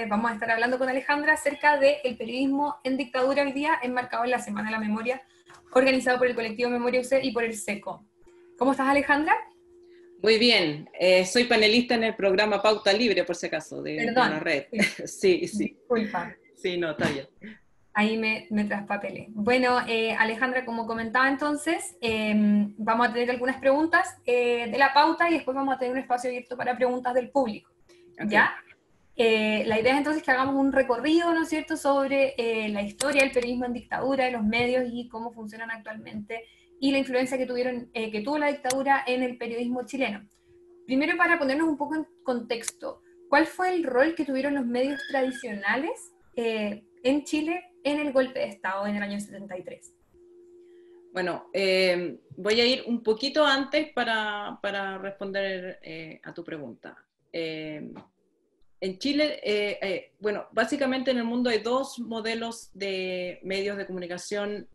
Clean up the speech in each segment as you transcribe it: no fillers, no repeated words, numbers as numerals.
Vamos a estar hablando con Alejandra acerca del periodismo en dictadura hoy día, enmarcado en la Semana de la Memoria, organizado por el colectivo Memoria UC y por el SECO. ¿Cómo estás, Alejandra? Muy bien, soy panelista en el programa Pauta Libre, por si acaso, de la red. Sí, sí. Disculpa. Sí, no, está bien. Ahí me traspapelé. Bueno, Alejandra, como comentaba entonces, vamos a tener algunas preguntas de la pauta y después vamos a tener un espacio abierto para preguntas del público. Okay. ¿Ya? La idea es entonces que hagamos un recorrido, ¿no es cierto?, sobre la historia del periodismo en dictadura, de los medios y cómo funcionan actualmente, y la influencia que tuvo la dictadura en el periodismo chileno. Primero, para ponernos un poco en contexto, ¿cuál fue el rol que tuvieron los medios tradicionales en Chile en el golpe de Estado en el año 73? Bueno, voy a ir un poquito antes para responder a tu pregunta. En Chile, bueno, básicamente en el mundo hay dos modelos de medios de comunicación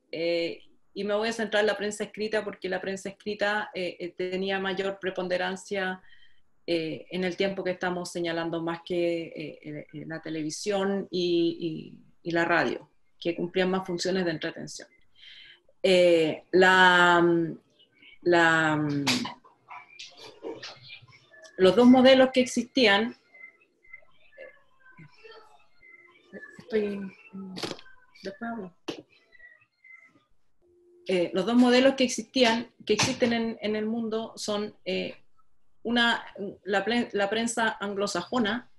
y me voy a centrar en la prensa escrita porque la prensa escrita tenía mayor preponderancia en el tiempo que estamos señalando, más que la televisión y la radio, que cumplían más funciones de entretención. Los dos modelos que existían, después hablo. Los dos modelos que existen en el mundo son la prensa anglosajona,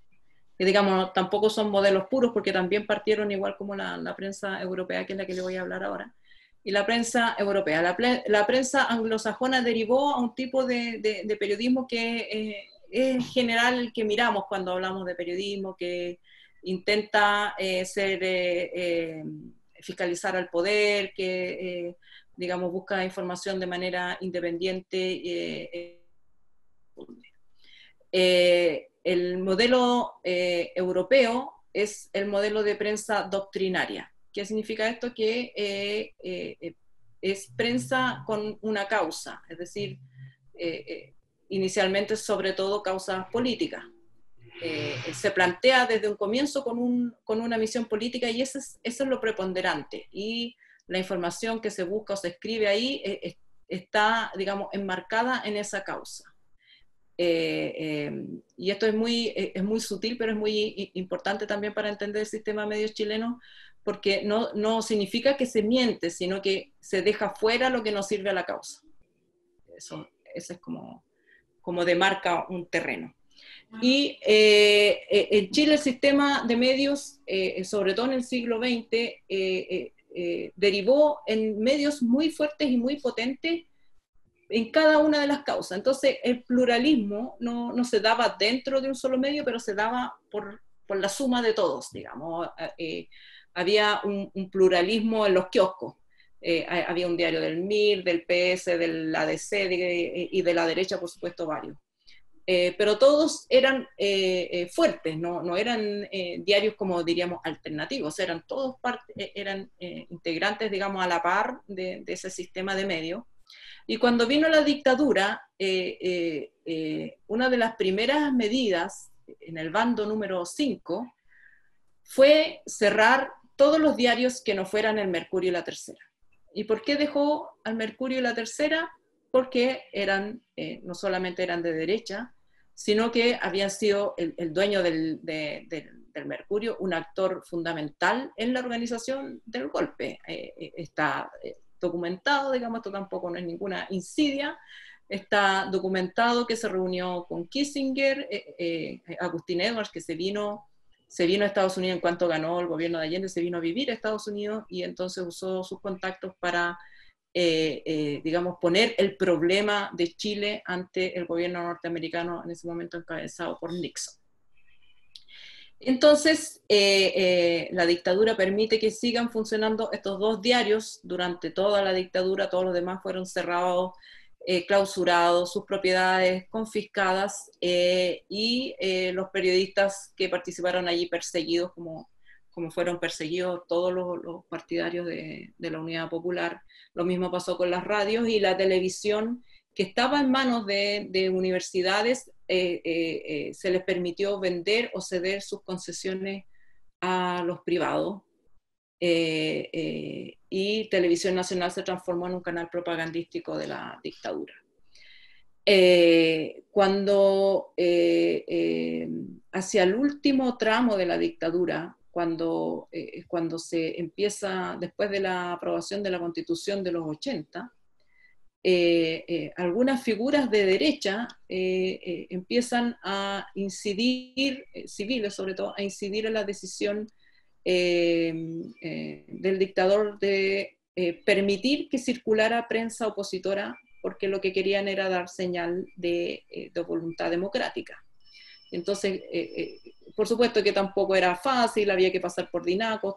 que digamos tampoco son modelos puros porque también partieron igual como la prensa europea, que es la que le voy a hablar ahora, y la prensa europea. La prensa anglosajona derivó a un tipo de periodismo que es en general el que miramos cuando hablamos de periodismo, que intenta fiscalizar al poder, que digamos busca información de manera independiente. El modelo europeo es el modelo de prensa doctrinaria. ¿Qué significa esto? Que es prensa con una causa, es decir, inicialmente sobre todo causas políticas. Se plantea desde un comienzo con una misión política y eso es lo preponderante. Y la información que se busca o se escribe ahí está, digamos, enmarcada en esa causa. Y esto es muy sutil, pero es muy importante también para entender el sistema de medios chileno, porque no significa que se miente, sino que se deja fuera lo que no sirve a la causa. Eso es como demarca un terreno. Y en Chile el sistema de medios, sobre todo en el siglo XX, derivó en medios muy fuertes y muy potentes en cada una de las causas. Entonces el pluralismo no se daba dentro de un solo medio, pero se daba por la suma de todos, digamos. Había un pluralismo en los kioscos. Había un diario del MIR, del PS, del ADC y de la derecha, por supuesto, varios. Pero todos eran fuertes, no eran diarios como diríamos alternativos, todos eran integrantes, digamos, a la par de ese sistema de medios. Y cuando vino la dictadura, una de las primeras medidas en el bando número 5 fue cerrar todos los diarios que no fueran el Mercurio y la Tercera. ¿Y por qué dejó al Mercurio y la Tercera? Porque no solamente eran de derecha, sino que habían sido el dueño del Mercurio, un actor fundamental en la organización del golpe. Está documentado, digamos, esto tampoco no es ninguna insidia, está documentado que se reunió con Kissinger, Agustín Edwards, que se vino a Estados Unidos en cuanto ganó el gobierno de Allende, se vino a vivir a Estados Unidos y entonces usó sus contactos para digamos, poner el problema de Chile ante el gobierno norteamericano en ese momento encabezado por Nixon. Entonces, la dictadura permite que sigan funcionando estos dos diarios durante toda la dictadura, todos los demás fueron cerrados, clausurados, sus propiedades confiscadas y los periodistas que participaron allí perseguidos como fueron perseguidos todos los partidarios de la Unidad Popular. Lo mismo pasó con las radios y la televisión, que estaba en manos de universidades, se les permitió vender o ceder sus concesiones a los privados, y Televisión Nacional se transformó en un canal propagandístico de la dictadura. Cuando hacia el último tramo de la dictadura, cuando se empieza, después de la aprobación de la Constitución de los 80, algunas figuras de derecha empiezan a incidir, civiles sobre todo, a incidir en la decisión del dictador de permitir que circulara prensa opositora, porque lo que querían era dar señal de voluntad democrática. Entonces, por supuesto que tampoco era fácil, había que pasar por DINACOS,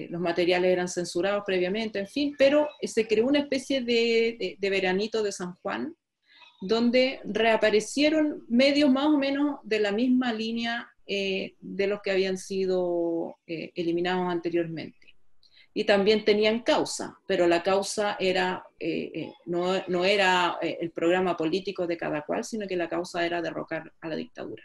los materiales eran censurados previamente, en fin, pero se creó una especie de veranito de San Juan, donde reaparecieron medios más o menos de la misma línea de los que habían sido eliminados anteriormente. Y también tenían causa, pero la causa era, no era el programa político de cada cual, sino que la causa era derrocar a la dictadura.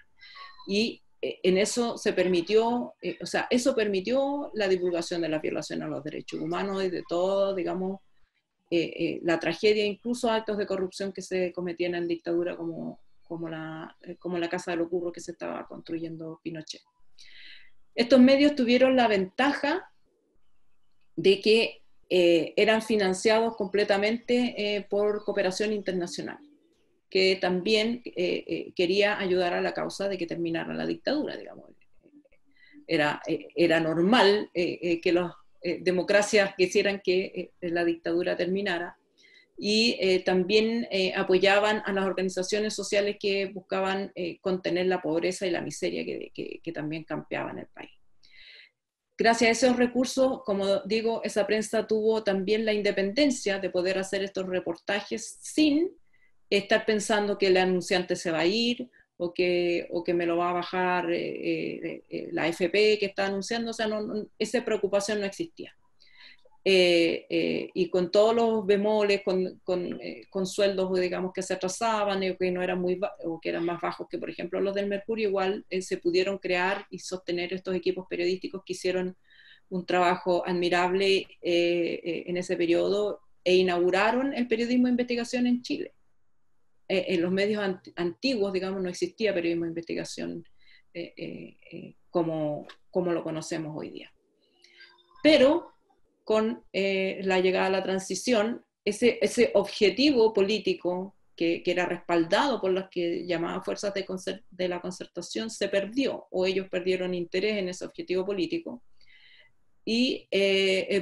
Y en eso se permitió, o sea, eso permitió la divulgación de la violación a los derechos humanos y de todo, digamos, la tragedia, incluso actos de corrupción que se cometían en dictadura como la Casa de los Burros que se estaba construyendo Pinochet. Estos medios tuvieron la ventaja de que eran financiados completamente por cooperación internacional, que también quería ayudar a la causa de que terminara la dictadura, digamos. Era normal que las democracias quisieran que la dictadura terminara, y también apoyaban a las organizaciones sociales que buscaban contener la pobreza y la miseria que también campeaba en el país. Gracias a esos recursos, como digo, esa prensa tuvo también la independencia de poder hacer estos reportajes sin estar pensando que el anunciante se va a ir o que me lo va a bajar la FP que está anunciando. O sea, esa preocupación no existía. Y con todos los bemoles, con sueldos, digamos, que se atrasaban y que no eran o que eran más bajos que, por ejemplo, los del Mercurio, igual se pudieron crear y sostener estos equipos periodísticos que hicieron un trabajo admirable en ese periodo e inauguraron el periodismo de investigación en Chile. En los medios antiguos, digamos, no existía periodismo de investigación como lo conocemos hoy día. Pero con la llegada a la transición, ese objetivo político que era respaldado por las que llamaban fuerzas de la concertación se perdió, o ellos perdieron interés en ese objetivo político, y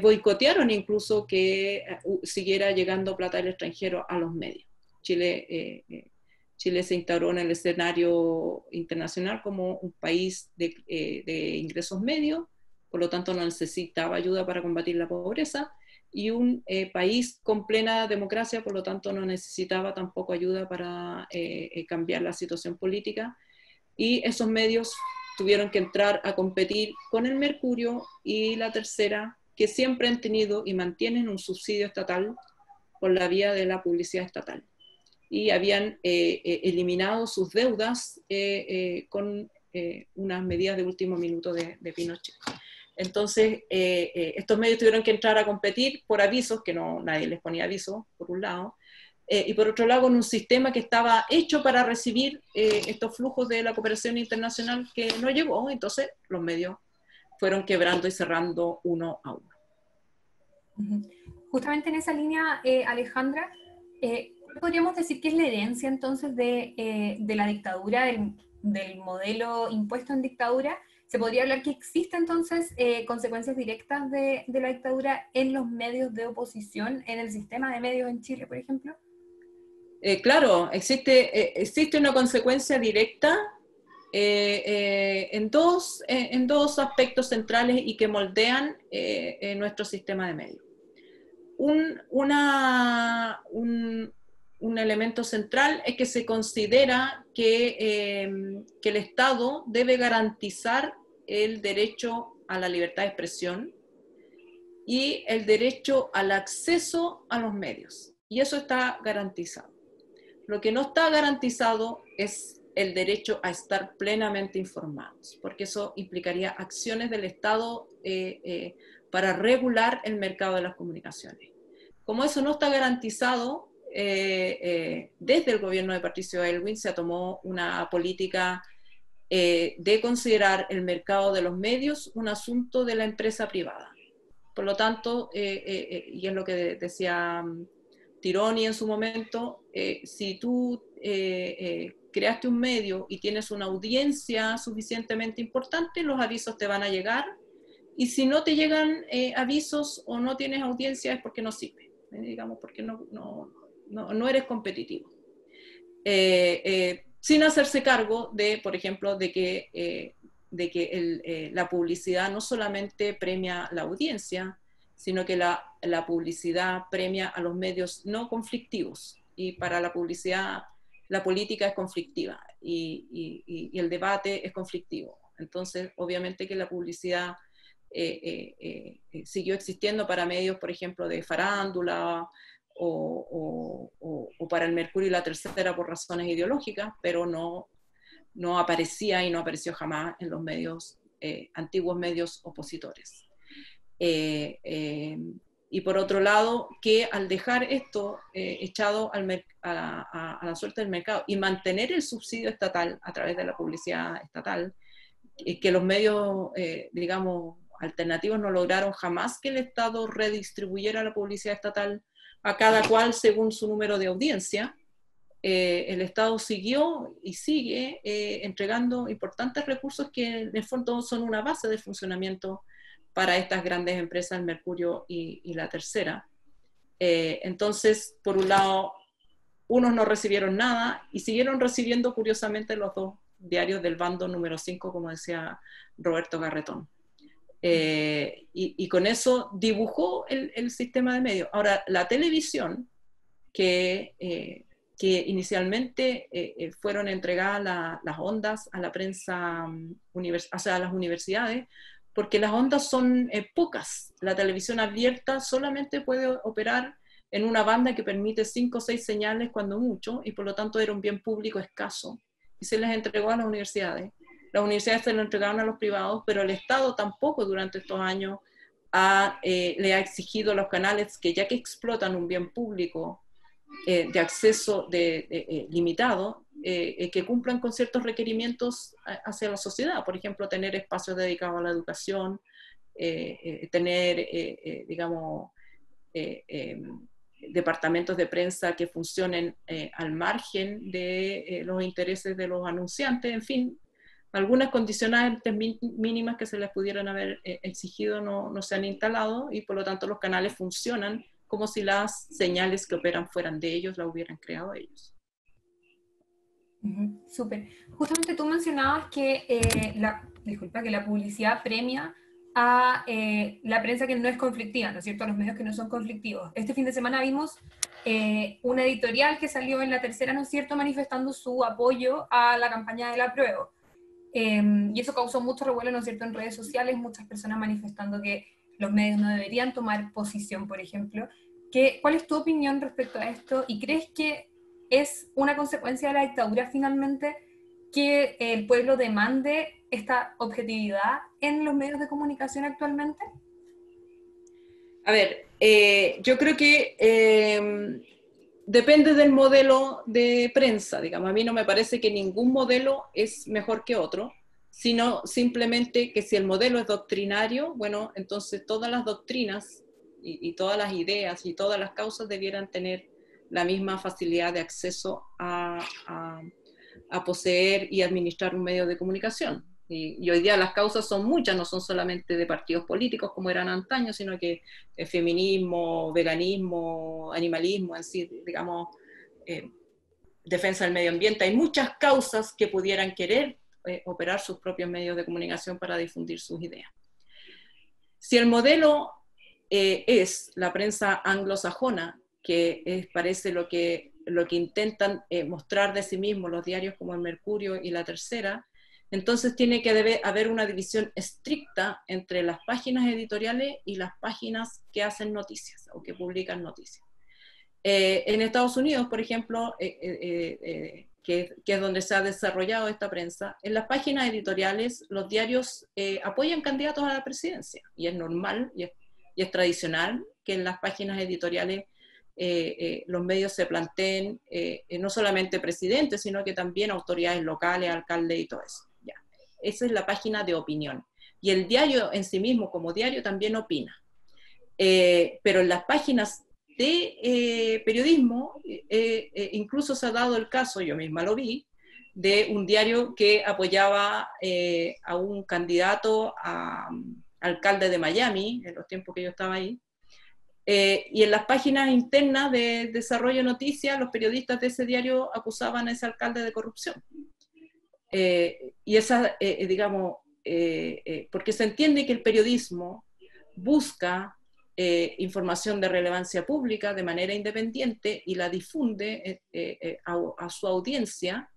boicotearon incluso que siguiera llegando plata del extranjero a los medios. Chile se instauró en el escenario internacional como un país de ingresos medios, por lo tanto no necesitaba ayuda para combatir la pobreza, y un país con plena democracia, por lo tanto no necesitaba tampoco ayuda para cambiar la situación política, y esos medios tuvieron que entrar a competir con el Mercurio y La Tercera, que siempre han tenido y mantienen un subsidio estatal por la vía de la publicidad estatal, y habían eliminado sus deudas con unas medidas de último minuto de Pinochet. Entonces, estos medios tuvieron que entrar a competir por avisos, que nadie les ponía avisos, por un lado, y por otro lado, con un sistema que estaba hecho para recibir estos flujos de la cooperación internacional que no llegó. Entonces, los medios fueron quebrando y cerrando uno a uno. Justamente en esa línea, Alejandra, ¿podríamos decir que es la herencia entonces de la dictadura, del modelo impuesto en dictadura? ¿Se podría hablar que existen entonces consecuencias directas de la dictadura en los medios de oposición, en el sistema de medios en Chile, por ejemplo? Claro, existe una consecuencia directa en dos aspectos centrales y que moldean nuestro sistema de medios. Un elemento central es que se considera que el Estado debe garantizar el derecho a la libertad de expresión y el derecho al acceso a los medios, y eso está garantizado. Lo que no está garantizado es el derecho a estar plenamente informados, porque eso implicaría acciones del Estado para regular el mercado de las comunicaciones. Como eso no está garantizado, desde el gobierno de Patricio Aylwin se tomó una política de considerar el mercado de los medios un asunto de la empresa privada. Por lo tanto, y es lo que decía Tironi en su momento, si tú creaste un medio y tienes una audiencia suficientemente importante, los avisos te van a llegar, y si no te llegan avisos o no tienes audiencia es porque no sirve, digamos, porque no eres competitivo. Sin hacerse cargo de, por ejemplo, de que la publicidad no solamente premia la audiencia, sino que la publicidad premia a los medios no conflictivos, y para la publicidad la política es conflictiva y el debate es conflictivo. Entonces, obviamente que la publicidad siguió existiendo para medios, por ejemplo, de farándula o para el Mercurio y la Tercera por razones ideológicas, pero no aparecía y no apareció jamás en los medios, antiguos medios opositores. Y por otro lado, que al dejar esto echado a la suerte del mercado y mantener el subsidio estatal a través de la publicidad estatal, que los medios, digamos, alternativos no lograron jamás que el Estado redistribuyera la publicidad estatal a cada cual según su número de audiencia. El Estado siguió y sigue entregando importantes recursos que en el fondo son una base de funcionamiento para estas grandes empresas, el Mercurio y la Tercera. Entonces, por un lado, unos no recibieron nada y siguieron recibiendo curiosamente los dos diarios del bando número 5, como decía Roberto Garretón. Y con eso dibujó el sistema de medios. Ahora, la televisión, que inicialmente fueron entregadas las ondas a la prensa, o sea, a las universidades, porque las ondas son pocas. La televisión abierta solamente puede operar en una banda que permite 5 o 6 señales cuando mucho, y por lo tanto era un bien público escaso, y se les entregó a las universidades. Las universidades se lo entregaron a los privados, pero el Estado tampoco durante estos años le ha exigido a los canales que, ya que explotan un bien público de acceso limitado, que cumplan con ciertos requerimientos hacia la sociedad. Por ejemplo, tener espacios dedicados a la educación, tener, digamos, departamentos de prensa que funcionen al margen de los intereses de los anunciantes, en fin, algunas condicionantes mínimas que se les pudieran haber exigido no se han instalado, y por lo tanto los canales funcionan como si las señales que operan fueran de ellos, las hubieran creado ellos. Súper. Justamente tú mencionabas que que la publicidad premia a la prensa que no es conflictiva, ¿no es cierto? A los medios que no son conflictivos. Este fin de semana vimos una editorial que salió en La Tercera, ¿no es cierto?, manifestando su apoyo a la campaña del apruebo. Y eso causó mucho revuelo, ¿no es cierto?, en redes sociales, muchas personas manifestando que los medios no deberían tomar posición, por ejemplo. ¿Cuál es tu opinión respecto a esto? ¿Y crees que es una consecuencia de la dictadura finalmente que el pueblo demande esta objetividad en los medios de comunicación actualmente? A ver, yo creo que depende del modelo de prensa, digamos. A mí no me parece que ningún modelo es mejor que otro, sino simplemente que si el modelo es doctrinario, bueno, entonces todas las doctrinas y todas las ideas y todas las causas debieran tener la misma facilidad de acceso a poseer y administrar un medio de comunicación. Y hoy día las causas son muchas, no son solamente de partidos políticos como eran antaño, sino que feminismo, veganismo, animalismo, en sí, digamos, defensa del medio ambiente. Hay muchas causas que pudieran querer operar sus propios medios de comunicación para difundir sus ideas. Si el modelo es la prensa anglosajona, que parece lo que intentan mostrar de sí mismos los diarios como el Mercurio y la Tercera, entonces tiene que haber una división estricta entre las páginas editoriales y las páginas que hacen noticias o que publican noticias. En Estados Unidos, por ejemplo, que es donde se ha desarrollado esta prensa, en las páginas editoriales los diarios apoyan candidatos a la presidencia, y es normal y es tradicional que en las páginas editoriales los medios se planteen no solamente presidentes, sino que también autoridades locales, alcaldes y todo eso. Ya. Esa es la página de opinión. Y el diario en sí mismo, como diario, también opina. Pero en las páginas de periodismo, incluso se ha dado el caso, yo misma lo vi, de un diario que apoyaba a un candidato a alcalde de Miami, en los tiempos que yo estaba ahí, y en las páginas internas de Desarrollo de Noticias, los periodistas de ese diario acusaban a ese alcalde de corrupción. Y esa, digamos, porque se entiende que el periodismo busca información de relevancia pública de manera independiente y la difunde a su audiencia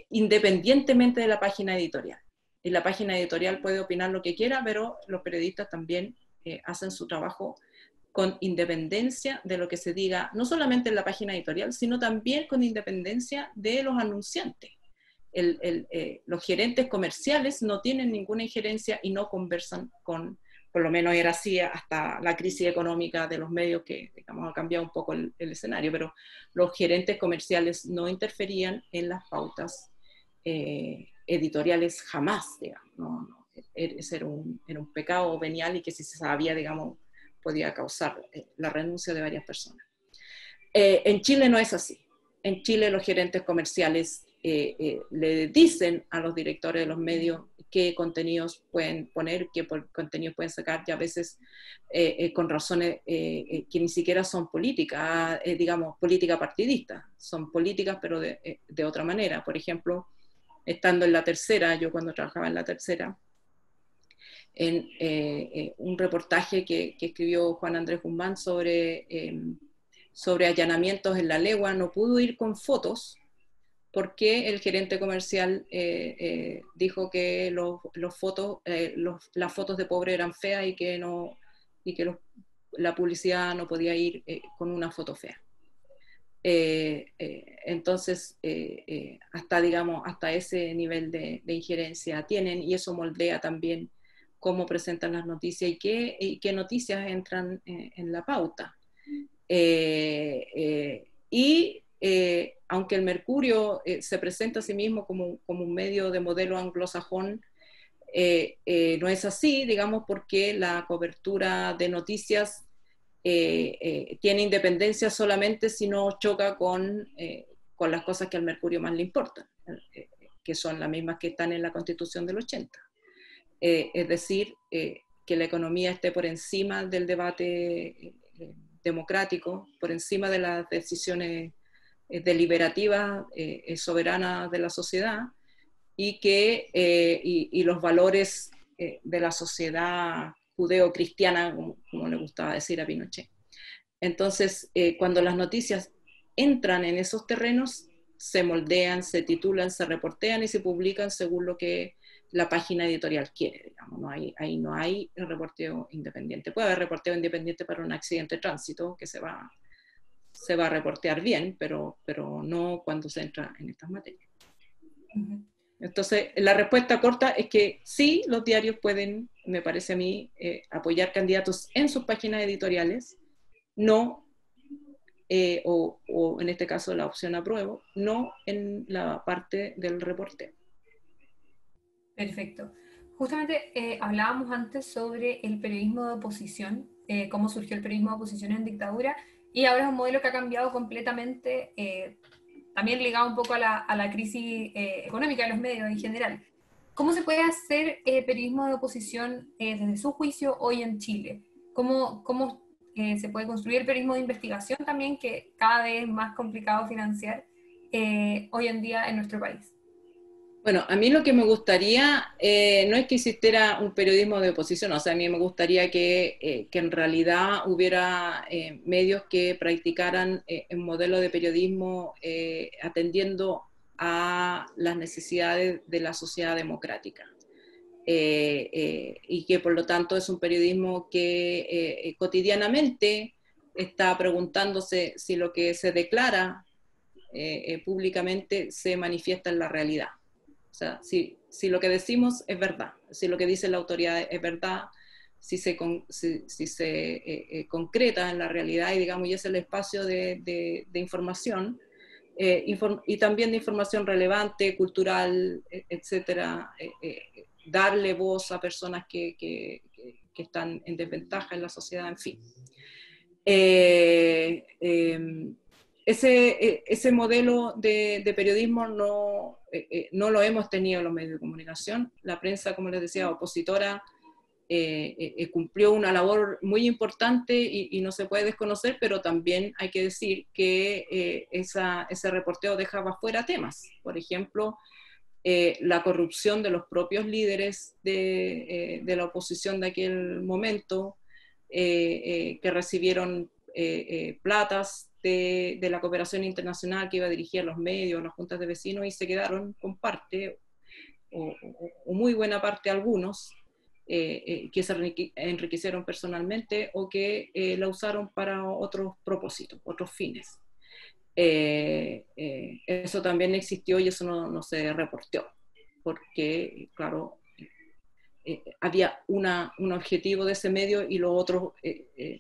independientemente de la página editorial. Y la página editorial puede opinar lo que quiera, pero los periodistas también hacen su trabajo con independencia de lo que se diga, no solamente en la página editorial, sino también con independencia de los anunciantes. Los gerentes comerciales no tienen ninguna injerencia y no conversan con, por lo menos era así hasta la crisis económica de los medios, que digamos, ha cambiado un poco el escenario, pero los gerentes comerciales no interferían en las pautas editoriales jamás, digamos. No, ese era un pecado venial y que si se sabía, digamos, podía causar la renuncia de varias personas. En Chile no es así. En Chile los gerentes comerciales le dicen a los directores de los medios qué contenidos pueden poner, qué contenidos pueden sacar, y a veces con razones que ni siquiera son políticas, digamos, política partidista, son políticas pero de otra manera. Por ejemplo, estando en La Tercera, yo cuando trabajaba en La Tercera, en un reportaje que escribió Juan Andrés Guzmán sobre allanamientos en La Legua, no pudo ir con fotos porque el gerente comercial dijo que las fotos de pobre eran feas y que la publicidad no podía ir con una foto fea. Entonces, hasta ese nivel de injerencia tienen, y eso moldea también cómo presentan las noticias y qué noticias entran en la pauta. Aunque el Mercurio se presenta a sí mismo como un medio de modelo anglosajón, no es así, digamos, porque la cobertura de noticias tiene independencia solamente si no choca con las cosas que al Mercurio más le importan, que son las mismas que están en la Constitución del 80. Es decir, que la economía esté por encima del debate democrático, por encima de las decisiones deliberativas soberanas de la sociedad, y que y los valores de la sociedad judeo-cristiana, como le gustaba decir a Pinochet. Entonces, cuando las noticias entran en esos terrenos, se moldean, se titulan, se reportean y se publican según lo que la página editorial quiere, digamos. Ahí no hay reporteo independiente. Puede haber reporteo independiente para un accidente de tránsito, que se va a reportear bien, pero no cuando se entra en estas materias. Entonces, la respuesta corta es que sí, los diarios pueden, me parece a mí, apoyar candidatos en sus páginas editoriales, no, o en este caso la opción apruebo, no en la parte del reporteo. Perfecto. Justamente hablábamos antes sobre el periodismo de oposición, cómo surgió el periodismo de oposición en dictadura, y ahora es un modelo que ha cambiado completamente, también ligado un poco a la crisis económica de los medios en general. ¿Cómo se puede hacer periodismo de oposición desde su juicio hoy en Chile? ¿Cómo se puede construir el periodismo de investigación también, que cada vez es más complicado financiar hoy en día en nuestro país? Bueno, a mí lo que me gustaría no es que existiera un periodismo de oposición, o sea, a mí me gustaría que en realidad hubiera medios que practicaran un modelo de periodismo atendiendo a las necesidades de la sociedad democrática. Y que por lo tanto es un periodismo que cotidianamente está preguntándose si lo que se declara públicamente se manifiesta en la realidad. O sea, si lo que decimos es verdad, si lo que dice la autoridad es verdad, si se concreta en la realidad, y digamos, y es el espacio de información, y también de información relevante, cultural, etcétera, darle voz a personas que están en desventaja en la sociedad, en fin. Ese modelo de periodismo no lo hemos tenido en los medios de comunicación. La prensa, como les decía, opositora, cumplió una labor muy importante y no se puede desconocer, pero también hay que decir que ese reporteo dejaba fuera temas. Por ejemplo, la corrupción de los propios líderes de la oposición de aquel momento, que recibieron platas de la cooperación internacional que iba a dirigir a los medios, a las juntas de vecinos, y se quedaron con parte, o muy buena parte algunos, que se enriquecieron personalmente o que la usaron para otros propósitos, otros fines. Eso también existió y eso no se reportó, porque, claro, había un objetivo de ese medio y lo otro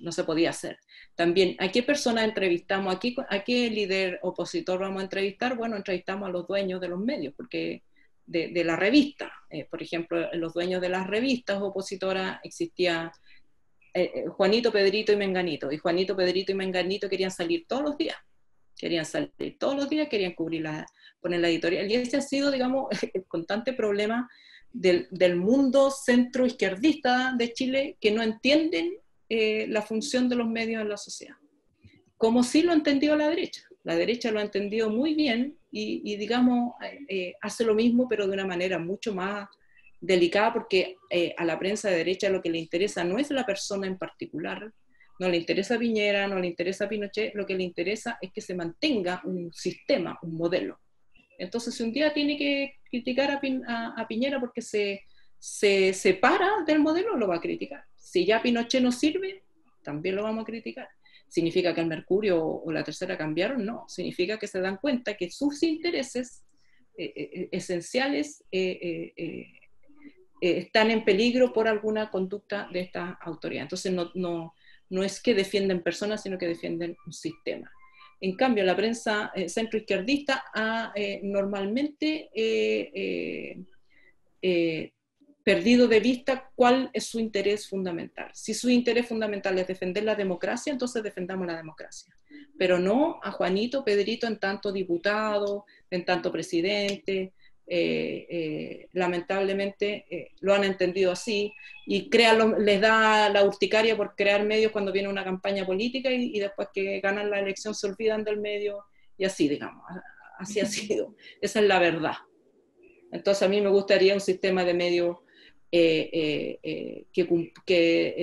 no se podía hacer. También, ¿a qué persona entrevistamos? ¿A qué líder opositor vamos a entrevistar? Bueno, entrevistamos a los dueños de los medios, porque de la revista, por ejemplo, los dueños de las revistas opositoras existía Juanito, Pedrito y Menganito, y Juanito, Pedrito y Menganito querían salir todos los días. Querían poner la editorial, y ese ha sido, digamos, el constante problema del mundo centro-izquierdista de Chile, que no entienden la función de los medios en la sociedad, como sí lo ha entendido la derecha lo ha entendido muy bien, y digamos, hace lo mismo, pero de una manera mucho más delicada, porque a la prensa de derecha lo que le interesa no es la persona en particular, no le interesa Piñera, no le interesa Pinochet, lo que le interesa es que se mantenga un sistema, un modelo. Entonces, si un día tiene que criticar a Piñera porque se separa del modelo, lo va a criticar. Si ya Pinochet no sirve, también lo vamos a criticar. ¿Significa que el Mercurio o la Tercera cambiaron? No, significa que se dan cuenta que sus intereses esenciales están en peligro por alguna conducta de esta autoridad. Entonces, no es que defienden personas, sino que defienden un sistema. En cambio, la prensa centroizquierdista ha normalmente perdido de vista cuál es su interés fundamental. Si su interés fundamental es defender la democracia, entonces defendamos la democracia. Pero no a Juanito, Pedrito en tanto diputado, en tanto presidente. Lamentablemente lo han entendido así, y les da la urticaria por crear medios cuando viene una campaña política, y después que ganan la elección se olvidan del medio, y así, digamos, así ha sido. Esa es la verdad. Entonces a mí me gustaría un sistema de medios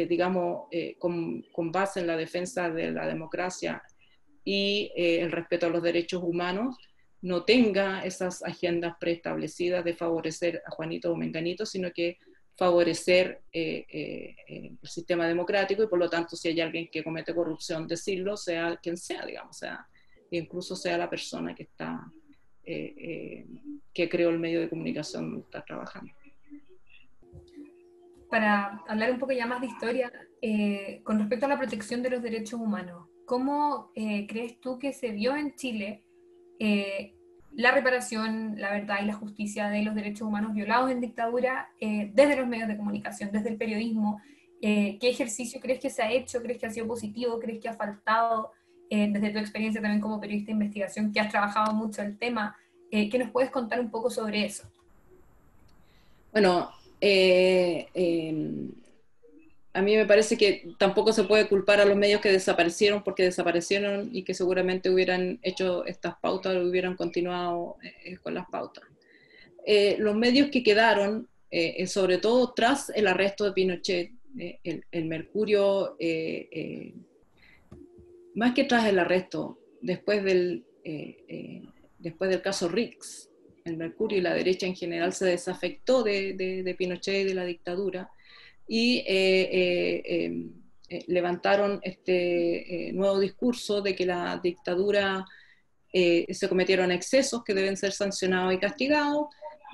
digamos, con base en la defensa de la democracia y el respeto a los derechos humanos, no tenga esas agendas preestablecidas de favorecer a Juanito o Menganito, sino que favorecer el sistema democrático, y por lo tanto, si hay alguien que comete corrupción, decirlo, sea quien sea, digamos, incluso sea la persona que creó el medio de comunicación donde está trabajando. Para hablar un poco ya más de historia, con respecto a la protección de los derechos humanos, ¿cómo crees tú que se vio en Chile la reparación, la verdad y la justicia de los derechos humanos violados en dictadura desde los medios de comunicación, desde el periodismo? ¿Qué ejercicio crees que se ha hecho? ¿Crees que ha sido positivo? ¿Crees que ha faltado? Desde tu experiencia también como periodista de investigación, que has trabajado mucho el tema, ¿qué nos puedes contar un poco sobre eso? Bueno, a mí me parece que tampoco se puede culpar a los medios que desaparecieron, porque desaparecieron, y que seguramente hubieran hecho estas pautas o hubieran continuado con las pautas. Los medios que quedaron, sobre todo tras el arresto de Pinochet, el Mercurio, más que tras el arresto, después del caso Rix, el Mercurio y la derecha en general se desafectó de Pinochet y de la dictadura, y levantaron este nuevo discurso de que la dictadura se cometieron excesos que deben ser sancionados y castigados,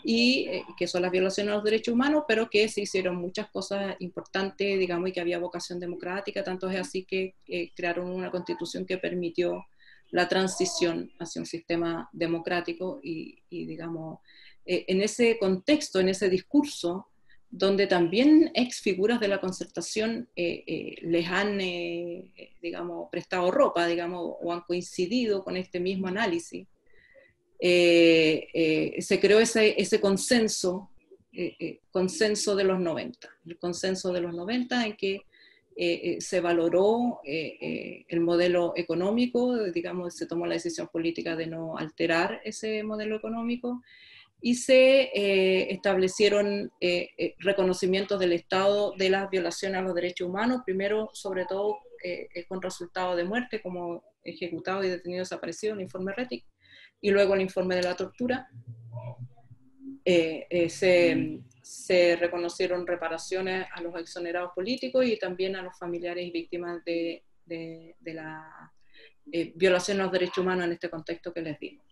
y que son las violaciones a los derechos humanos, pero que se hicieron muchas cosas importantes, digamos, y que había vocación democrática, tanto es así que crearon una constitución que permitió la transición hacia un sistema democrático y digamos, en ese contexto, en ese discurso, donde también ex figuras de la Concertación les han, digamos, prestado ropa, digamos, o han coincidido con este mismo análisis, se creó ese consenso, consenso de los 90, el consenso de los 90 en que se valoró el modelo económico, digamos, se tomó la decisión política de no alterar ese modelo económico, y se establecieron reconocimientos del Estado de las violaciones a los derechos humanos, primero, sobre todo, con resultado de muerte, como ejecutado y detenido desaparecido, el informe Rettig, y luego el informe de la tortura. Se reconocieron reparaciones a los exonerados políticos y también a los familiares y víctimas de la violación a los derechos humanos en este contexto que les digo.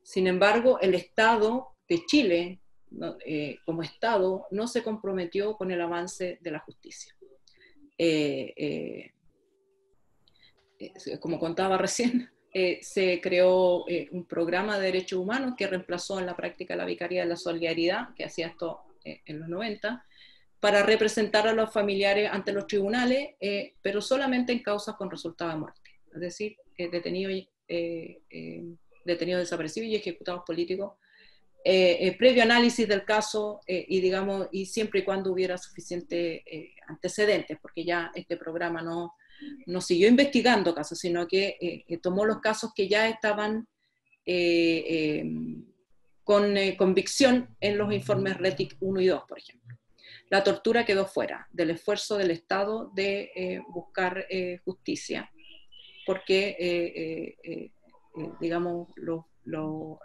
Sin embargo, el Estado de Chile, como Estado, no se comprometió con el avance de la justicia. Como contaba recién, se creó un programa de derechos humanos que reemplazó en la práctica la Vicaría de la Solidaridad, que hacía esto en los 90, para representar a los familiares ante los tribunales, pero solamente en causas con resultado de muerte, es decir, detenidos desaparecidos y ejecutados políticos, previo análisis del caso y, digamos, y siempre y cuando hubiera suficientes antecedentes, porque ya este programa no siguió investigando casos, sino que tomó los casos que ya estaban con convicción en los informes Rettig 1 y 2, por ejemplo. La tortura quedó fuera del esfuerzo del Estado de buscar justicia, porque, digamos,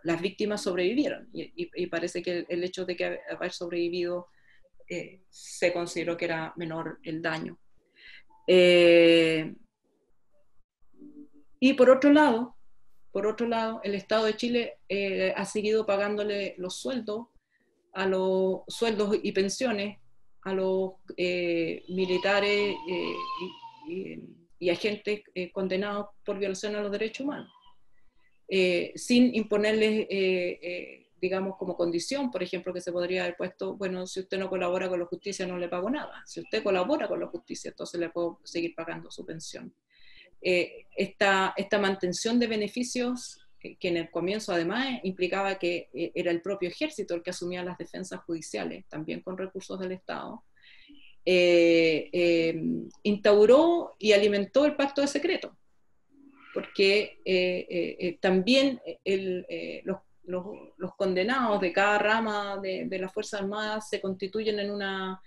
las víctimas sobrevivieron, y parece que el hecho de que haber sobrevivido se consideró que era menor el daño. Y por otro lado, el Estado de Chile ha seguido pagándole los sueldos y pensiones a los militares y agentes condenados por violación a los derechos humanos, sin imponerles, digamos, como condición, por ejemplo, que se podría haber puesto, bueno, si usted no colabora con la justicia no le pago nada, si usted colabora con la justicia entonces le puedo seguir pagando su pensión. Esta mantención de beneficios, que en el comienzo además implicaba que era el propio ejército el que asumía las defensas judiciales, también con recursos del Estado, instauró y alimentó el pacto de secreto, porque también los condenados de cada rama de las Fuerzas Armadas se constituyen en una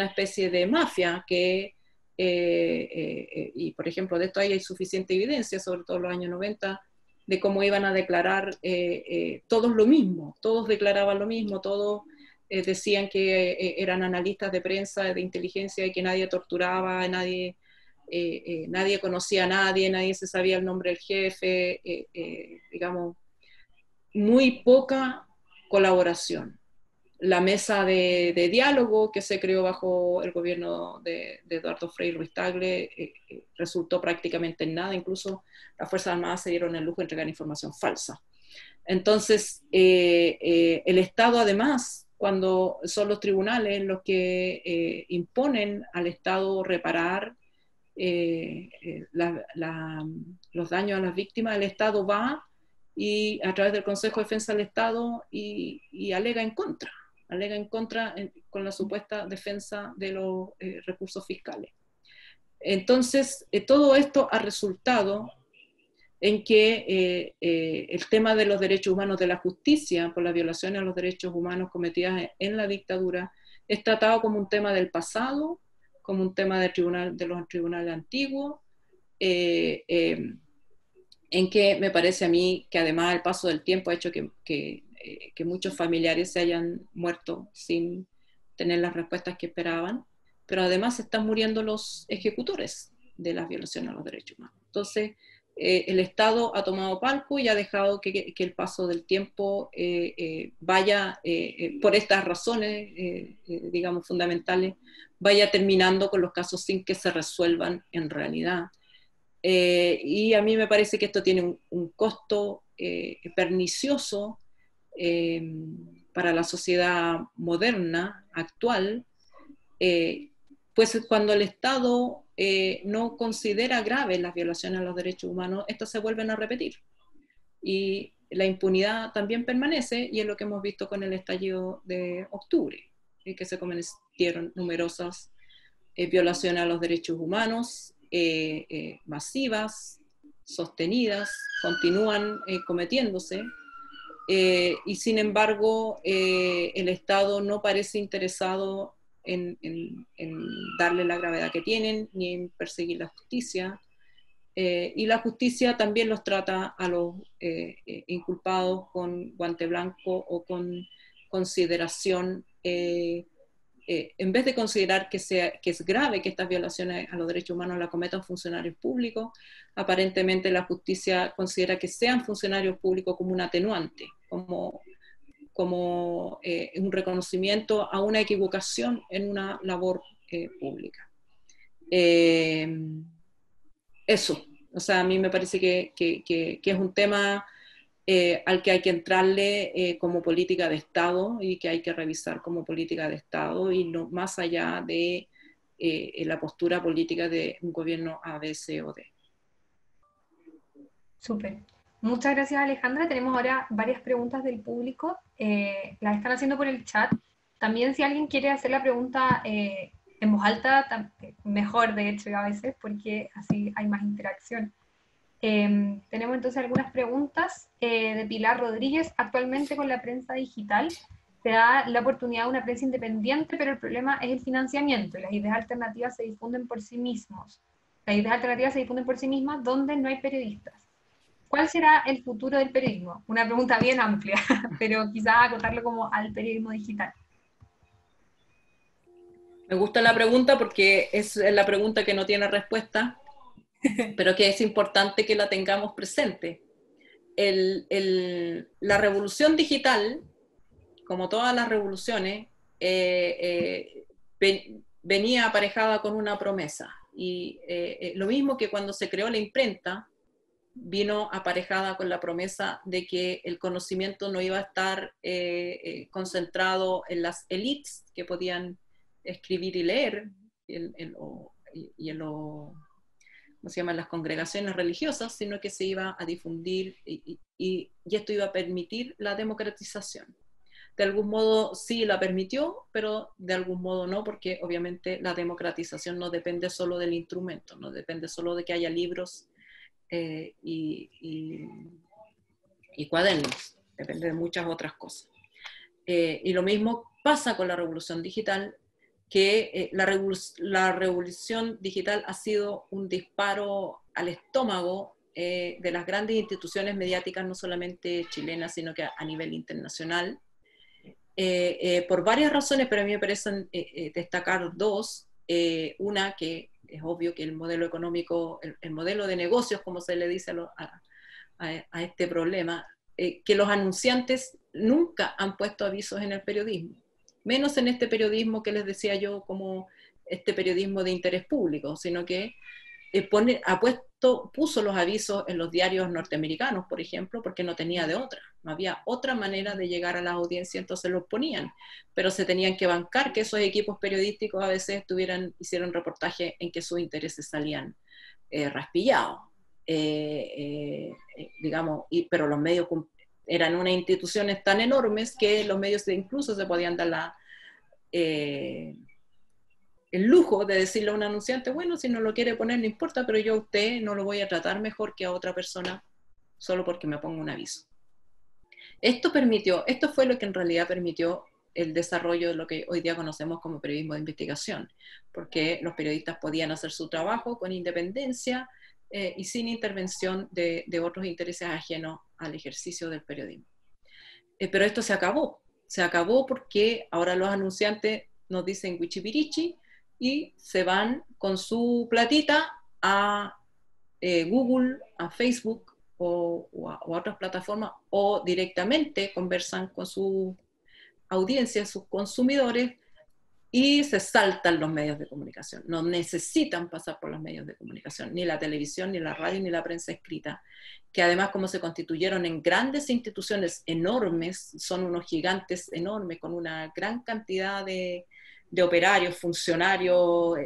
especie de mafia que, y por ejemplo de esto hay suficiente evidencia, sobre todo en los años 90, de cómo iban a declarar todos lo mismo, todos declaraban lo mismo, todos decían que eran analistas de prensa, de inteligencia, y que nadie torturaba, nadie conocía a nadie, nadie se sabía el nombre del jefe, digamos, muy poca colaboración. La mesa de diálogo que se creó bajo el gobierno de Eduardo Frei Ruiz-Tagle resultó prácticamente en nada, incluso las Fuerzas Armadas se dieron el lujo de entregar información falsa. Entonces, el Estado además, cuando son los tribunales los que imponen al Estado reparar los daños a las víctimas, el Estado va y a través del Consejo de Defensa del Estado y alega en contra con la supuesta defensa de los recursos fiscales. Entonces, todo esto ha resultado en que el tema de los derechos humanos, de la justicia por las violaciones a los derechos humanos cometidas en la dictadura, es tratado como un tema del pasado, como un tema de los tribunales antiguos, en que me parece a mí que además el paso del tiempo ha hecho que muchos familiares se hayan muerto sin tener las respuestas que esperaban, pero además están muriendo los ejecutores de las violaciones a los derechos humanos. Entonces, el Estado ha tomado palco y ha dejado que el paso del tiempo vaya, por estas razones, digamos, fundamentales, vaya terminando con los casos sin que se resuelvan en realidad. Y a mí me parece que esto tiene un costo pernicioso para la sociedad moderna, actual, pues cuando el Estado no considera graves las violaciones a los derechos humanos, estas se vuelven a repetir. Y la impunidad también permanece, y es lo que hemos visto con el estallido de octubre, que se cometieron numerosas violaciones a los derechos humanos, masivas, sostenidas, continúan cometiéndose, y sin embargo el Estado no parece interesado en darle la gravedad que tienen, ni en perseguir la justicia, y la justicia también los trata a los inculpados con guante blanco o con consideración, en vez de considerar que es grave que estas violaciones a los derechos humanos la cometan funcionarios públicos, aparentemente la justicia considera que sean funcionarios públicos como un atenuante, como un reconocimiento a una equivocación en una labor pública. Eso, o sea, a mí me parece que es un tema al que hay que entrarle como política de Estado, y que hay que revisar como política de Estado, y no más allá de la postura política de un gobierno A, B, C o D. Súper. Muchas gracias, Alejandra. Tenemos ahora varias preguntas del público. Las están haciendo por el chat. También si alguien quiere hacer la pregunta en voz alta, mejor de hecho a veces, porque así hay más interacción. Tenemos entonces algunas preguntas de Pilar Rodríguez. Actualmente con la prensa digital se da la oportunidad de una prensa independiente, pero el problema es el financiamiento. Las ideas alternativas se difunden por sí mismos. Las ideas alternativas se difunden por sí mismas donde no hay periodistas. ¿Cuál será el futuro del periodismo? Una pregunta bien amplia, pero quizás acotarlo como al periodismo digital. Me gusta la pregunta porque es la pregunta que no tiene respuesta, pero que es importante que la tengamos presente. La revolución digital, como todas las revoluciones, venía aparejada con una promesa. Y lo mismo que cuando se creó la imprenta, vino aparejada con la promesa de que el conocimiento no iba a estar concentrado en las élites que podían escribir y leer, y en ¿cómo se llaman?, las congregaciones religiosas, sino que se iba a difundir, y esto iba a permitir la democratización. De algún modo sí la permitió, pero de algún modo no, porque obviamente la democratización no depende solo del instrumento, no depende solo de que haya libros y cuadernos, depende de muchas otras cosas. Y lo mismo pasa con la revolución digital, que la revolución digital ha sido un disparo al estómago de las grandes instituciones mediáticas, no solamente chilenas, sino que a nivel internacional, por varias razones, pero a mí me parecen destacar dos. Una, que es obvio que el modelo económico, el modelo de negocios, como se le dice a este problema, que los anunciantes nunca han puesto avisos en el periodismo, menos en este periodismo que les decía yo, como este periodismo de interés público, sino que puso los avisos en los diarios norteamericanos, por ejemplo, porque no tenía de otra, no había otra manera de llegar a la audiencia, entonces los ponían, pero se tenían que bancar que esos equipos periodísticos a veces hicieron reportajes en que sus intereses salían raspillados, digamos, pero los medios eran unas instituciones tan enormes que los medios incluso se podían dar el lujo de decirle a un anunciante, bueno, si no lo quiere poner no importa, pero yo a usted no lo voy a tratar mejor que a otra persona solo porque me ponga un aviso. Esto fue lo que en realidad permitió el desarrollo de lo que hoy día conocemos como periodismo de investigación, porque los periodistas podían hacer su trabajo con independencia y sin intervención de otros intereses ajenos al ejercicio del periodismo. Pero esto se acabó porque ahora los anunciantes nos dicen wichipirichi, y se van con su platita a Google, a Facebook o a otras plataformas, o directamente conversan con su audiencia, sus consumidores, y se saltan los medios de comunicación. No necesitan pasar por los medios de comunicación, ni la televisión, ni la radio, ni la prensa escrita, que además, como se constituyeron en grandes instituciones enormes, son unos gigantes enormes con una gran cantidad de operarios, funcionarios,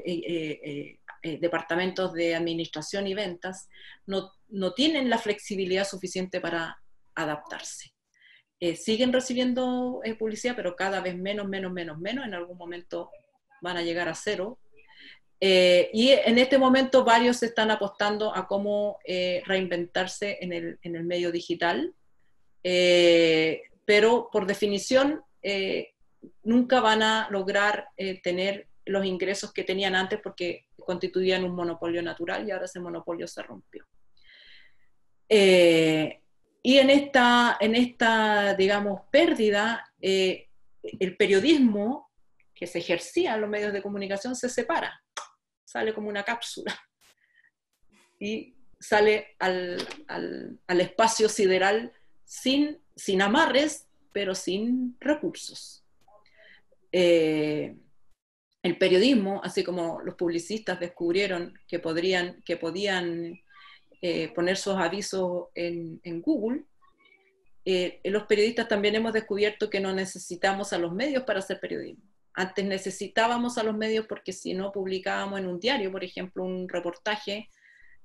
departamentos de administración y ventas, no tienen la flexibilidad suficiente para adaptarse. Siguen recibiendo publicidad, pero cada vez menos, en algún momento van a llegar a cero. Y en este momento varios están apostando a cómo reinventarse en el medio digital, pero por definición nunca van a lograr tener los ingresos que tenían antes porque constituían un monopolio natural y ahora ese monopolio se rompió. Y en esta, digamos, pérdida, el periodismo que se ejercía en los medios de comunicación se separa, sale como una cápsula y sale al espacio sideral sin amarres, pero sin recursos. El periodismo, así como los publicistas descubrieron que podían poner sus avisos en Google, los periodistas también hemos descubierto que no necesitamos a los medios para hacer periodismo. Antes necesitábamos a los medios porque si no publicábamos en un diario, por ejemplo, un reportaje,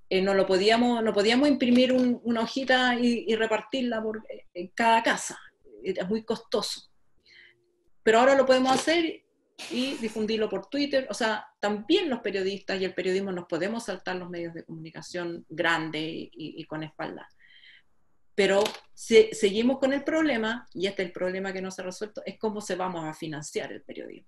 no podíamos imprimir una hojita y repartirla en cada casa. Era muy costoso. Pero ahora lo podemos hacer y difundirlo por Twitter. O sea, también los periodistas y el periodismo nos podemos saltar los medios de comunicación grandes y con espalda. Pero seguimos con el problema, y este es el problema que no se ha resuelto, es cómo se vamos a financiar el periodismo.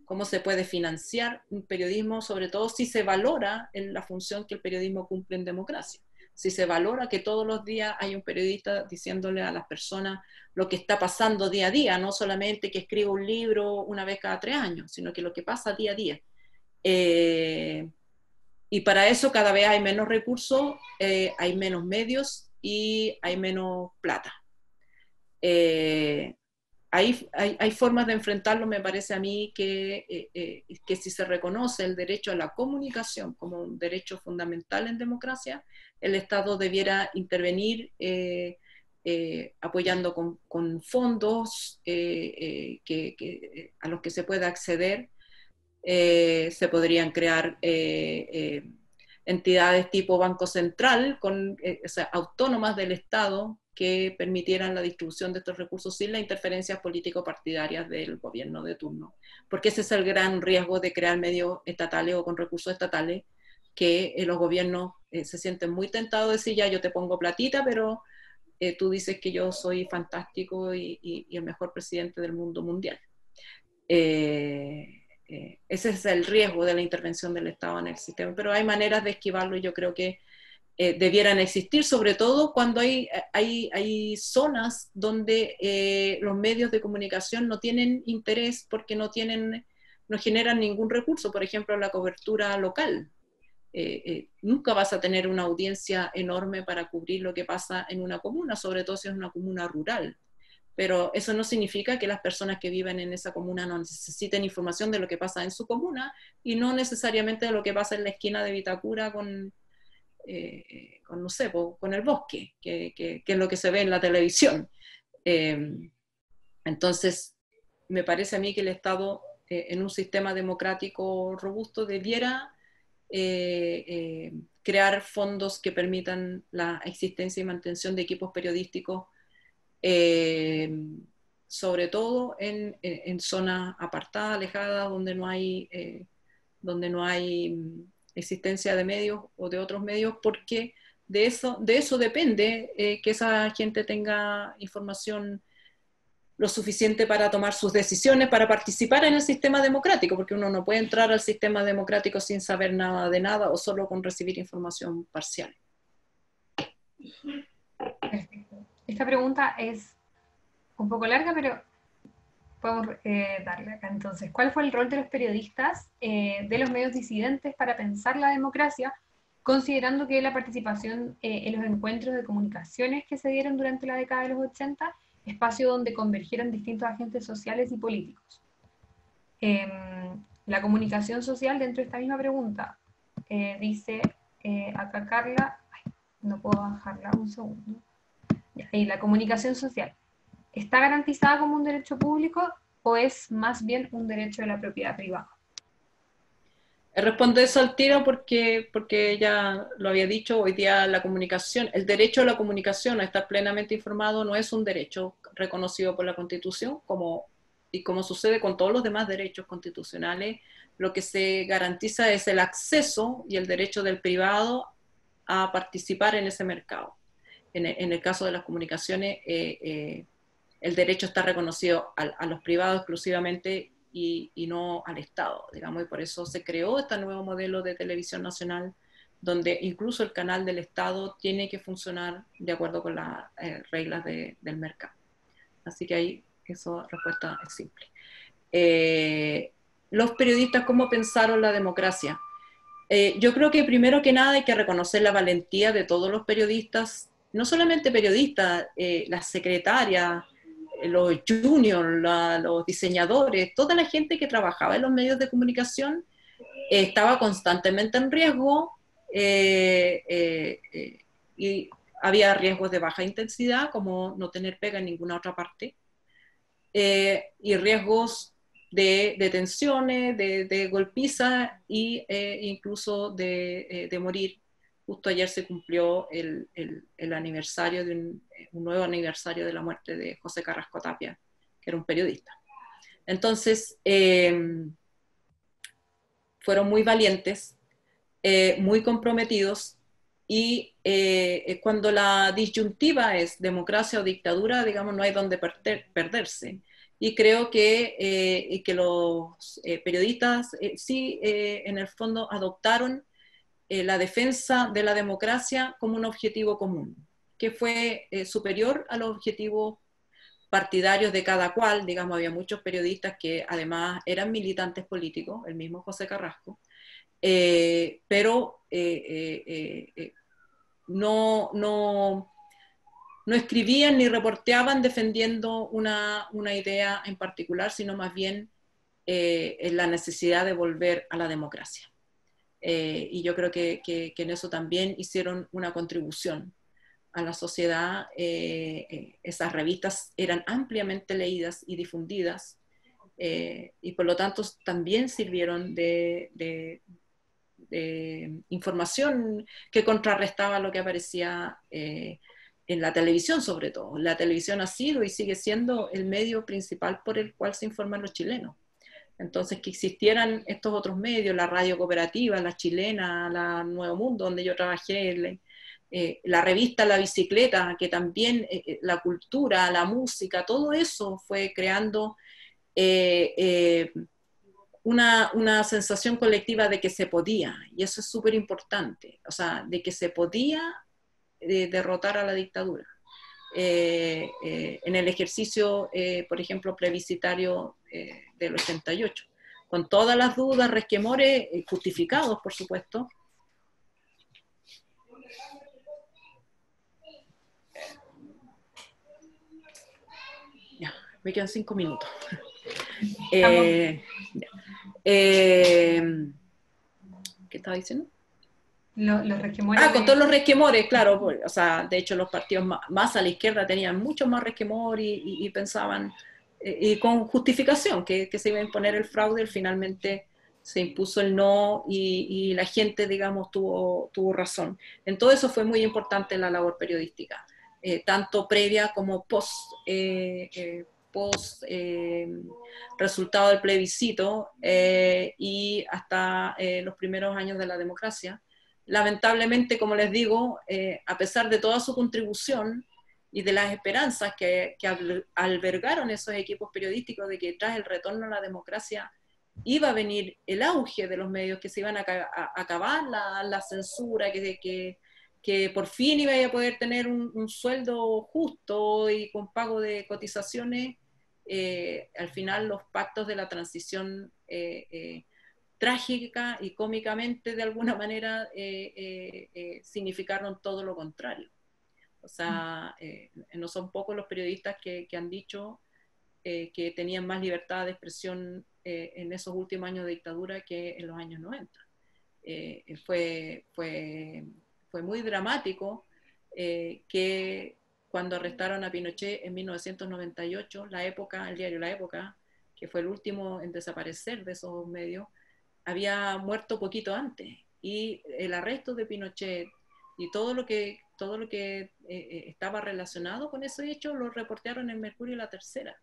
Cómo se puede financiar un periodismo, sobre todo si se valora en la función que el periodismo cumple en democracia. Si se valora que todos los días hay un periodista diciéndole a las personas lo que está pasando día a día, no solamente que escriba un libro una vez cada 3 años, sino que lo que pasa día a día. Y para eso cada vez hay menos recursos, hay menos medios y hay menos plata. Hay formas de enfrentarlo, me parece a mí, que si se reconoce el derecho a la comunicación como un derecho fundamental en democracia, el Estado debiera intervenir apoyando con fondos a los que se pueda acceder. Se podrían crear entidades tipo Banco Central, o sea, autónomas del Estado, que permitieran la distribución de estos recursos sin las interferencias político-partidarias del gobierno de turno. Porque ese es el gran riesgo de crear medios estatales o con recursos estatales, que los gobiernos se sienten muy tentados de decir, ya yo te pongo platita, pero tú dices que yo soy fantástico y el mejor presidente del mundo mundial. Ese es el riesgo de la intervención del Estado en el sistema, pero hay maneras de esquivarlo y yo creo que debieran existir, sobre todo cuando hay zonas donde los medios de comunicación no tienen interés porque no generan ningún recurso, por ejemplo, la cobertura local. Nunca vas a tener una audiencia enorme para cubrir lo que pasa en una comuna, sobre todo si es una comuna rural. Pero eso no significa que las personas que viven en esa comuna no necesiten información de lo que pasa en su comuna y no necesariamente de lo que pasa en la esquina de Vitacura con no sé, con el bosque, que es lo que se ve en la televisión. Entonces, me parece a mí que el Estado, en un sistema democrático robusto, debiera crear fondos que permitan la existencia y mantención de equipos periodísticos, sobre todo en zonas apartadas, alejadas, donde no hay existencia de medios o de otros medios, porque de eso depende que esa gente tenga información lo suficiente para tomar sus decisiones, para participar en el sistema democrático, porque uno no puede entrar al sistema democrático sin saber nada de nada o solo con recibir información parcial. Perfecto. Esta pregunta es un poco larga, pero podemos darle acá entonces. ¿Cuál fue el rol de los periodistas de los medios disidentes para pensar la democracia, considerando que la participación en los encuentros de comunicaciones que se dieron durante la década de los 80, espacio donde convergieron distintos agentes sociales y políticos? La comunicación social, dentro de esta misma pregunta, dice acá Carla, ay, no puedo bajarla un segundo. Y la comunicación social, ¿está garantizada como un derecho público o es más bien un derecho de la propiedad privada? Respondo eso al tiro porque ya lo había dicho, hoy día la comunicación, el derecho a la comunicación, a estar plenamente informado, no es un derecho reconocido por la Constitución, y como sucede con todos los demás derechos constitucionales, lo que se garantiza es el acceso y el derecho del privado a participar en ese mercado. En el caso de las comunicaciones, el derecho está reconocido a los privados exclusivamente y no al Estado, digamos, y por eso se creó este nuevo modelo de televisión nacional, donde incluso el canal del Estado tiene que funcionar de acuerdo con las reglas del mercado. Así que ahí, eso, respuesta es simple. Los periodistas, ¿cómo pensaron la democracia? Yo creo que primero que nada hay que reconocer la valentía de todos los periodistas, no solamente periodistas, las secretarias, los juniors, los diseñadores, toda la gente que trabajaba en los medios de comunicación estaba constantemente en riesgo y había riesgos de baja intensidad, como no tener pega en ninguna otra parte, y riesgos de detenciones, de golpizas e incluso de morir. Justo ayer se cumplió el aniversario de un nuevo aniversario de la muerte de José Carrasco Tapia, que era un periodista. Entonces, fueron muy valientes, muy comprometidos, y cuando la disyuntiva es democracia o dictadura, digamos, no hay donde perderse. Y creo que los periodistas sí, en el fondo, adoptaron la defensa de la democracia como un objetivo común, que fue superior a los objetivos partidarios de cada cual. Digamos, había muchos periodistas que además eran militantes políticos, el mismo José Carrasco, pero no escribían ni reporteaban defendiendo una idea en particular, sino más bien en la necesidad de volver a la democracia. Y yo creo que en eso también hicieron una contribución a la sociedad. Esas revistas eran ampliamente leídas y difundidas, y por lo tanto también sirvieron de información que contrarrestaba lo que aparecía en la televisión, sobre todo. La televisión ha sido y sigue siendo el medio principal por el cual se informan los chilenos. Entonces, que existieran estos otros medios, la radio cooperativa, la chilena, la Nuevo Mundo, donde yo trabajé, la revista La Bicicleta, que también la cultura, la música, todo eso fue creando una sensación colectiva de que se podía, y eso es súper importante, o sea, de que se podía derrotar a la dictadura. En el ejercicio, por ejemplo, plebiscitario del 88, con todas las dudas, resquemores, justificados, por supuesto. Ya, me quedan 5 minutos. ¿Qué estaba diciendo? Los resquemores. Con todos los resquemores, claro. O sea, de hecho, los partidos más a la izquierda tenían mucho más resquemor y pensaban, y con justificación, que se iba a imponer el fraude. Finalmente se impuso el no, y la gente, digamos, tuvo razón. En todo eso fue muy importante la labor periodística, tanto previa como post resultado del plebiscito, y hasta los primeros años de la democracia. Lamentablemente, como les digo, a pesar de toda su contribución y de las esperanzas que albergaron esos equipos periodísticos de que tras el retorno a la democracia iba a venir el auge de los medios, que se iban a acabar la censura, que por fin iba a poder tener un sueldo justo y con pago de cotizaciones, al final los pactos de la transición trágica y cómicamente de alguna manera significaron todo lo contrario. O sea, no son pocos los periodistas que han dicho que tenían más libertad de expresión en esos últimos años de dictadura que en los años 90. Fue muy dramático que cuando arrestaron a Pinochet en 1998, el diario La Época, que fue el último en desaparecer de esos medios, había muerto poquito antes. Y el arresto de Pinochet y todo lo que estaba relacionado con ese hecho lo reportaron en Mercurio y La Tercera.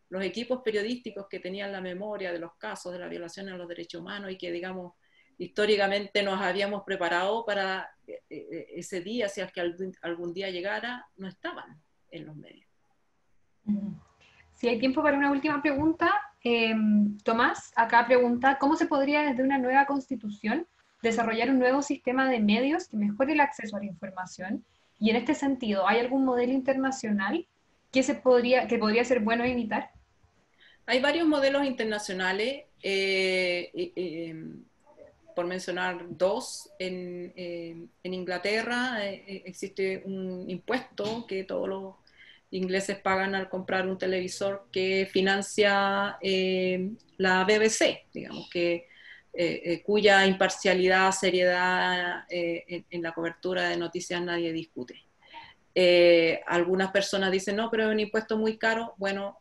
Los equipos periodísticos que tenían la memoria de los casos de la violación a los derechos humanos y que, digamos, históricamente nos habíamos preparado para ese día, si es que algún día llegara, no estaban en los medios. Si hay tiempo para una última pregunta, Tomás acá pregunta, ¿cómo se podría desde una nueva constitución desarrollar un nuevo sistema de medios que mejore el acceso a la información? Y en este sentido, ¿hay algún modelo internacional que podría ser bueno imitar? Hay varios modelos internacionales, por mencionar dos. En Inglaterra existe un impuesto que todos los ingleses pagan al comprar un televisor que financia la BBC, digamos, cuya imparcialidad, seriedad en la cobertura de noticias nadie discute. Algunas personas dicen, no, pero es un impuesto muy caro. Bueno,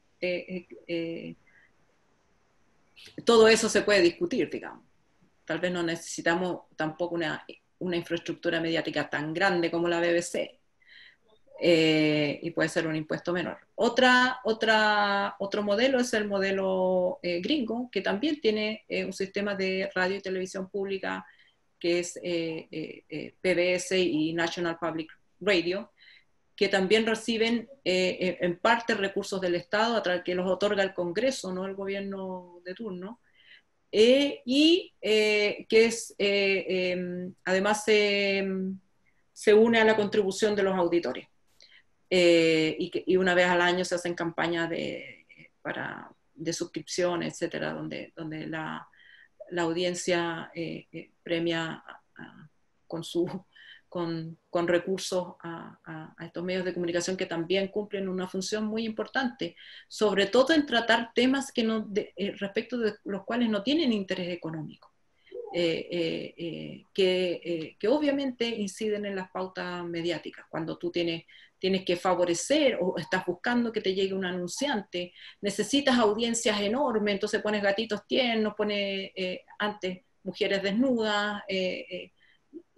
todo eso se puede discutir, digamos. Tal vez no necesitamos tampoco una infraestructura mediática tan grande como la BBC, y puede ser un impuesto menor. Otro modelo es el modelo gringo, que también tiene un sistema de radio y televisión pública que es PBS y National Public Radio, que también reciben en parte recursos del Estado a través que los otorga el Congreso, no el gobierno de turno, y que además se une a la contribución de los auditores. Y una vez al año se hacen campañas de suscripción, etcétera, donde la audiencia premia con recursos a estos medios de comunicación que también cumplen una función muy importante, sobre todo en tratar temas respecto de los cuales no tienen interés económico, que obviamente inciden en las pautas mediáticas. Cuando tú tienes que favorecer o estás buscando que te llegue un anunciante, necesitas audiencias enormes, entonces pones gatitos tiernos, pones antes mujeres desnudas,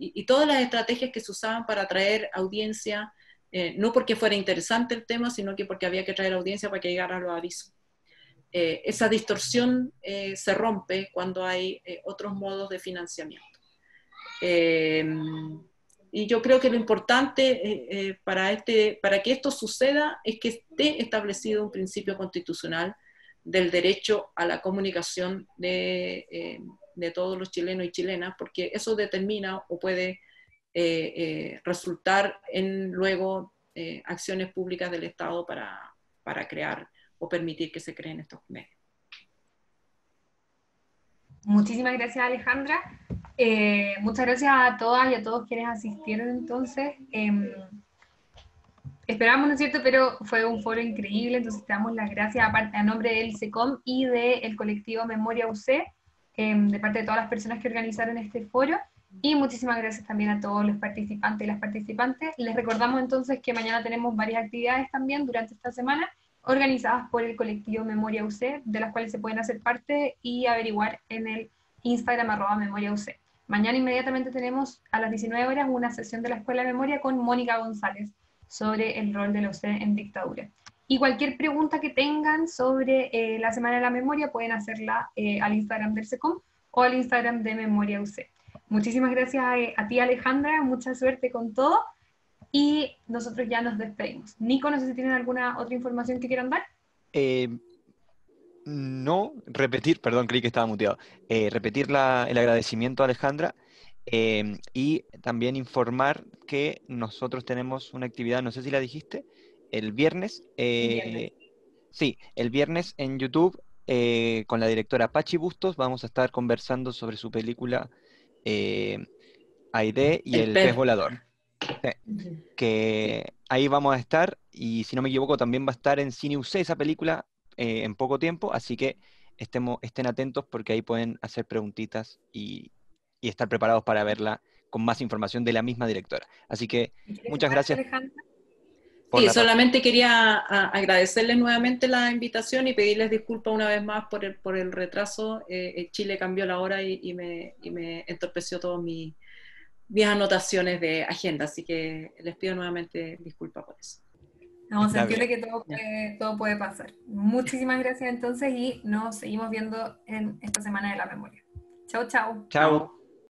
y todas las estrategias que se usaban para atraer audiencia, no porque fuera interesante el tema, sino que porque había que traer audiencia para que llegaran los avisos. Esa distorsión se rompe cuando hay otros modos de financiamiento. Y yo creo que lo importante para que esto suceda es que esté establecido un principio constitucional del derecho a la comunicación de todos los chilenos y chilenas, porque eso determina o puede resultar en luego acciones públicas del Estado para crear o permitir que se creen estos medios. Muchísimas gracias, Alejandra. Muchas gracias a todas y a todos quienes asistieron entonces. Esperamos, ¿no es cierto? Pero fue un foro increíble, entonces te damos las gracias aparte a nombre del SECOM y del colectivo Memoria UC, de parte de todas las personas que organizaron este foro. Y muchísimas gracias también a todos los participantes y las participantes. Les recordamos entonces que mañana tenemos varias actividades también durante esta semana, organizadas por el colectivo Memoria UC, de las cuales se pueden hacer parte y averiguar en el Instagram @memoriauc. Mañana inmediatamente tenemos a las 19 horas una sesión de la Escuela de Memoria con Mónica González sobre el rol de la UC en dictadura. Y cualquier pregunta que tengan sobre la Semana de la Memoria pueden hacerla al Instagram del SECOM o al Instagram de Memoria UC. Muchísimas gracias a ti, Alejandra, mucha suerte con todo. Y nosotros ya nos despedimos. Nico, no sé si tienen alguna otra información que quieran dar. No, perdón, creí que estaba muteado. Repetir el agradecimiento a Alejandra, y también informar que nosotros tenemos una actividad, no sé si la dijiste, el viernes, Sí, el viernes en YouTube, con la directora Pachi Bustos, vamos a estar conversando sobre su película Aide y El el pez pez. volador. Sí, que ahí vamos a estar, y si no me equivoco también va a estar en Cine UC esa película en poco tiempo, así que estén atentos porque ahí pueden hacer preguntitas y estar preparados para verla con más información de la misma directora. Así que ¿Y quieres muchas sumarte, gracias Alejandra? por Sí, la... solamente quería agradecerles nuevamente la invitación y pedirles disculpas una vez más por el retraso. Chile cambió la hora y me entorpeció todas mis anotaciones de agenda, así que les pido nuevamente disculpas por eso. No, se Está bien. entiende que todo puede pasar. Muchísimas gracias entonces y nos seguimos viendo en esta Semana de la Memoria. Chao, chao. Chao. Chao.